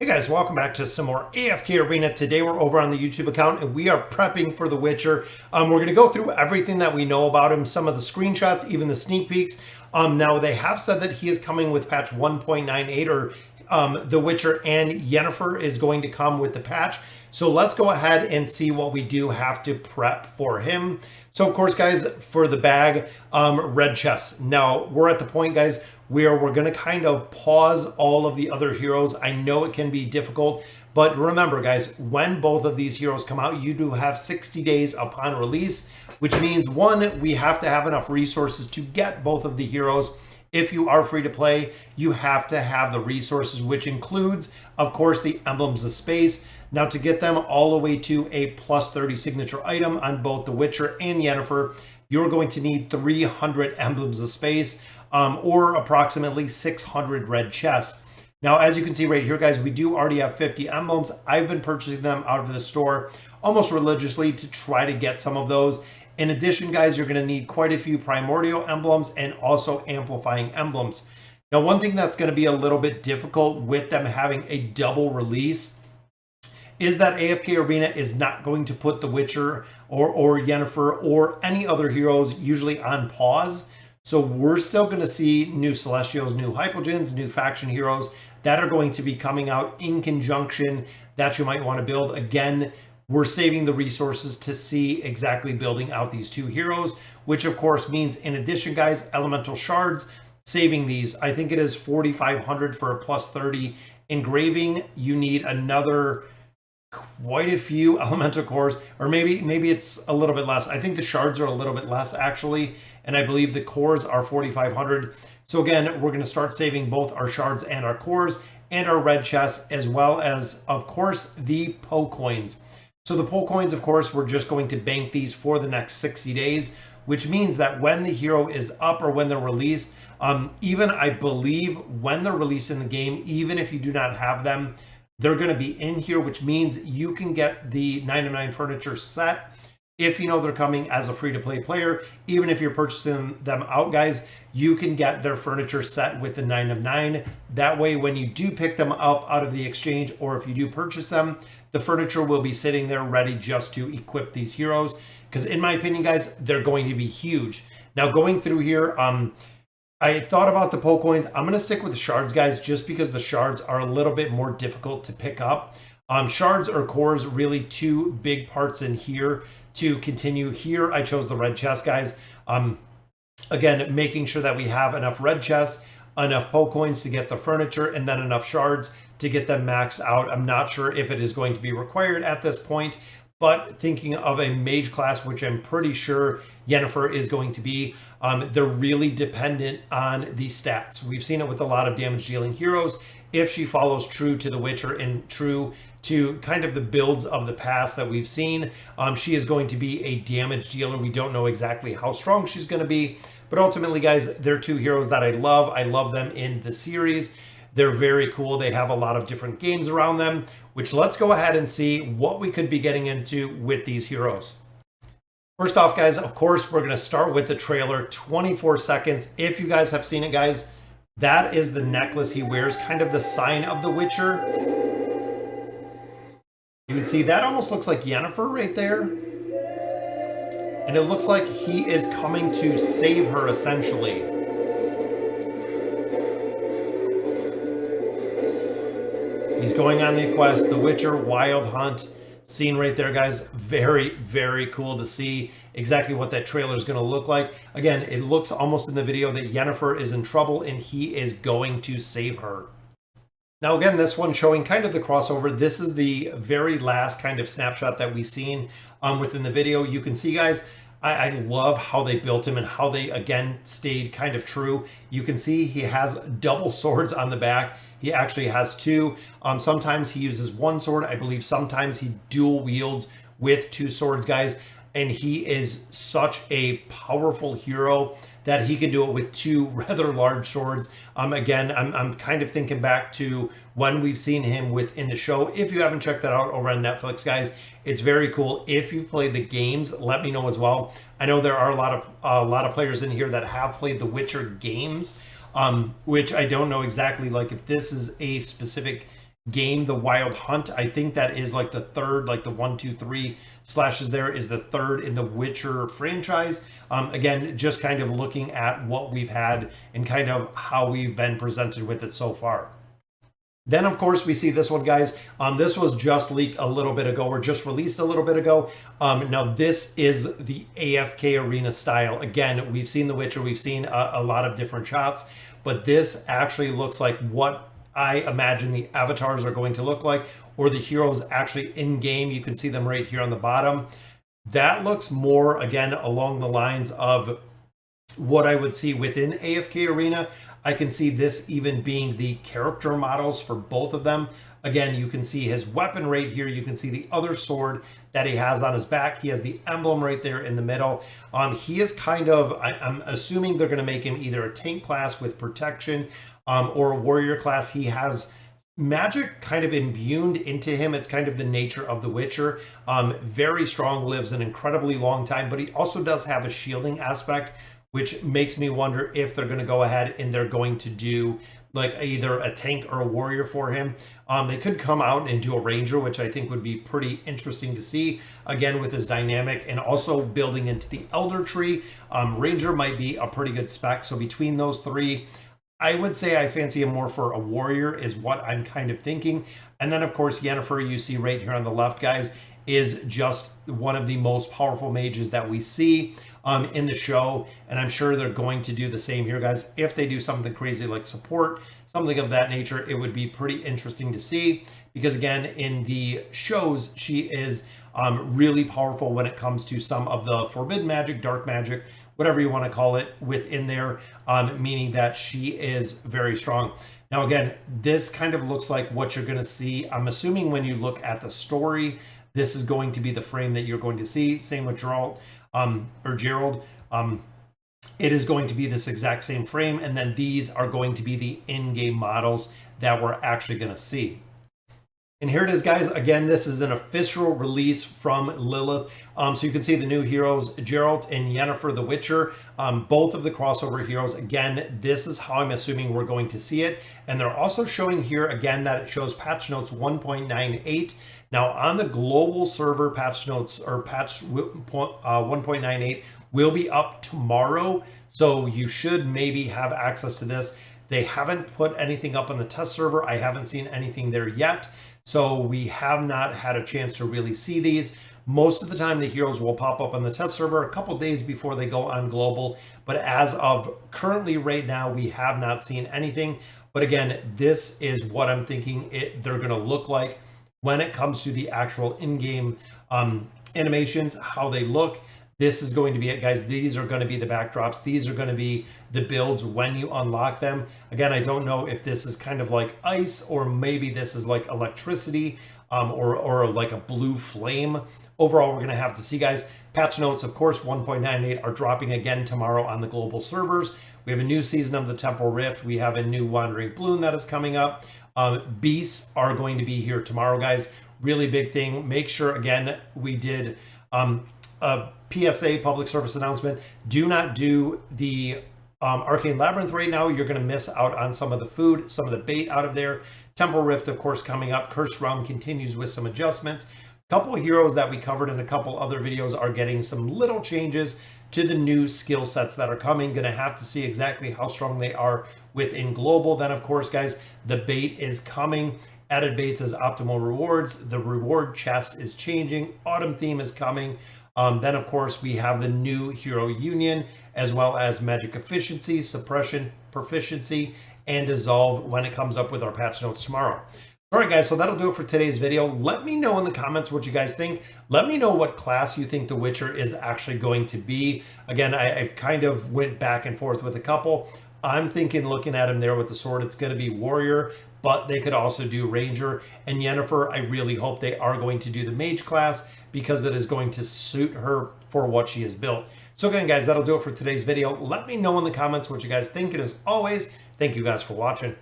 Hey guys, welcome back to some more AFK Arena. Today we're over on the YouTube account and we are prepping for The Witcher. We're going to go through everything that we know about him, some of the screenshots, even the sneak peeks. Now they have said that he is coming with patch 1.98 or The Witcher and Yennefer is going to come with the patch. So let's go ahead and see what we do have to prep for him. So of course guys, for the bag, red chest. Now we're at the point guys where we're going to kind of pause all of the other heroes. I know it can be difficult, but remember guys, when both of these heroes come out, you do have 60 days upon release, which means one, we have to have enough resources to get both of the heroes. If you are free to play, you have to have the resources, which includes, of course, the emblems of space. Now to get them all the way to a plus 30 signature item on both The Witcher and Yennefer, you're going to need 300 emblems of space, or approximately 600 red chests. Now, as you can see right here, guys, we do already have 50 emblems. I've been purchasing them out of the store almost religiously to try to get some of those. In addition, guys, you're going to need quite a few primordial emblems and also amplifying emblems. Now, one thing that's going to be a little bit difficult with them having a double release is that AFK Arena is not going to put The Witcher or Yennefer or any other heroes usually on pause. So we're still going to see new Celestials, new Hypogeans, new faction heroes that are going to be coming out in conjunction that you might want to build. Again, we're saving the resources to see exactly building out these two heroes, which of course means in addition, guys, elemental shards, saving these. I think it is 4,500 for a plus 30 engraving. You need another quite a few elemental cores, or maybe it's a little bit less. I think the shards are a little bit less actually, and I believe the cores are 4,500. So again, we're going to start saving both our shards and our cores and our red chests, as well as of course the Po coins. So the Po coins, of course, we're just going to bank these for the next 60 days, which means that when the hero is up or when they're released, even I believe when they're released in the game, even if you do not have them, they're going to be in here, which means you can get the 9 of 9 furniture set if you know they're coming as a free-to-play player. Even if you're purchasing them out, guys, you can get their furniture set with the 9 of 9. That way, when you do pick them up out of the exchange, or if you do purchase them, the furniture will be sitting there ready just to equip these heroes. Because in my opinion, guys, they're going to be huge. Now, going through here, I thought about the Po coins. I'm going to stick with the shards, guys, just because the shards are a little bit more difficult to pick up. Shards or cores, really two big parts in here to continue. Here, I chose the red chest, guys. Again, making sure that we have enough red chests, enough Po coins to get the furniture, and then enough shards to get them maxed out. I'm not sure if it is going to be required at this point, but thinking of a mage class, which I'm pretty sure Yennefer is going to be, they're really dependent on the stats. We've seen it with a lot of damage dealing heroes. If she follows true to The Witcher and true to kind of the builds of the past that we've seen, she is going to be a damage dealer. We don't know exactly how strong she's going to be, but ultimately, guys, they're two heroes that I love. I love them in the series. They're very cool. They have a lot of different games around them, which let's go ahead and see what we could be getting into with these heroes. First off, guys, of course, we're going to start with the trailer, 24 seconds. If you guys have seen it, guys, that is the necklace he wears, kind of the sign of The Witcher. You can see that almost looks like Yennefer right there. And it looks like he is coming to save her, essentially. He's going on the quest, The Witcher Wild Hunt. Scene right there, guys. Very, very cool to see exactly what that trailer is going to look like. Again, it looks almost in the video that Yennefer is in trouble and he is going to save her. Now, again, this one showing kind of the crossover. This is the very last kind of snapshot that we've seen within the video. You can see, guys, I love how they built him and how they, again, stayed kind of true. You can see he has double swords on the back. He actually has two. Sometimes he uses one sword. I believe sometimes he dual wields with two swords, guys. And he is such a powerful hero that he can do it with two rather large swords. Again, I'm kind of thinking back to when we've seen him within the show. If you haven't checked that out over on Netflix, guys, it's very cool. If you've played the games, let me know as well. I know there are a lot of players in here that have played the Witcher games, which I don't know exactly like if this is a specific game, the Wild Hunt. I think that is like the third, like the 1, 2, 3 slashes there is the third in the Witcher franchise. Again, just kind of looking at what we've had and kind of how we've been presented with it so far. Then, of course, we see this one, guys. This was just leaked a little bit ago, or just released a little bit ago. Now, this is the AFK Arena style. Again, we've seen The Witcher. We've seen a lot of different shots, but this actually looks like what I imagine the avatars are going to look like, or the heroes actually in game. You can see them right here on the bottom. That looks more, again, along the lines of what I would see within AFK Arena. I can see this even being the character models for both of them. Again, you can see his weapon right here. You can see the other sword that he has on his back. He has the emblem right there in the middle. He is kind of, I'm assuming they're going to make him either a tank class with protection or a warrior class. He has magic kind of imbued into him. It's kind of the nature of the Witcher. Very strong, lives an incredibly long time, but he also does have a shielding aspect, which makes me wonder if they're going to go ahead and they're going to do like either a tank or a warrior for him. They could come out and do a ranger, which I think would be pretty interesting to see, again, with his dynamic and also building into the elder tree. Ranger might be a pretty good spec. So between those three, I would say I fancy him more for a warrior is what I'm kind of thinking. And then, of course, Yennefer, you see right here on the left, guys, is just one of the most powerful mages that we see in the show, and I'm sure they're going to do the same here, guys. If they do something crazy like support, something of that nature, it would be pretty interesting to see, because again, in the shows, she is really powerful when it comes to some of the forbidden magic, dark magic, whatever you want to call it, within there, meaning that she is very strong. Now, again, this kind of looks like what you're going to see. I'm assuming when you look at the story, this is going to be the frame that you're going to see. Same with Gerald. It is going to be this exact same frame, and then these are going to be the in-game models that we're actually going to see. And here it is, guys. Again, this is an official release from Lilith. So you can see the new heroes, Geralt and Yennefer the Witcher, both of the crossover heroes. Again, this is how I'm assuming we're going to see it. And they're also showing here, again, that it shows patch notes 1.98. Now, on the global server, patch notes or patch 1.98 will be up tomorrow. So you should maybe have access to this. They haven't put anything up on the test server. I haven't seen anything there yet. So we have not had a chance to really see these. Most of the time, the heroes will pop up on the test server a couple days before they go on global. But as of currently right now, we have not seen anything. But again, this is what I'm thinking they're going to look like when it comes to the actual in-game animations, how they look. This is going to be it, guys. These are going to be the backdrops. These are going to be the builds when you unlock them. Again, I don't know if this is kind of like ice, or maybe this is like electricity, or like a blue flame. Overall, we're going to have to see, guys. Patch notes, of course, 1.98 are dropping again tomorrow on the global servers. We have a new season of the Temple Rift. We have a new Wandering Bloom that is coming up. Beasts are going to be here tomorrow, guys. Really big thing. Make sure, again, we did a PSA, public service announcement. Do not do the Arcane Labyrinth right now. You're going to miss out on some of the food, some of the bait out of there. Temple Rift, of course, coming up. Cursed Realm continues with some adjustments. A couple of heroes that we covered in a couple other videos are getting some little changes to the new skill sets that are coming. Going to have to see exactly how strong they are within global. Then, of course, guys, the bait is coming. Added baits as optimal rewards. The reward chest is changing. Autumn theme is coming. Then, of course, we have the new hero union, as well as magic efficiency, suppression, proficiency, and dissolve when it comes up with our patch notes tomorrow. All right, guys, so that'll do it for today's video. Let me know in the comments what you guys think. Let me know what class you think The Witcher is actually going to be. Again, I've kind of went back and forth with a couple. I'm thinking, looking at him there with the sword, it's going to be warrior, but they could also do ranger. And Yennefer, I really hope they are going to do the mage class, because it is going to suit her for what she has built. So again, guys, that'll do it for today's video. Let me know in the comments what you guys think. And as always, thank you guys for watching.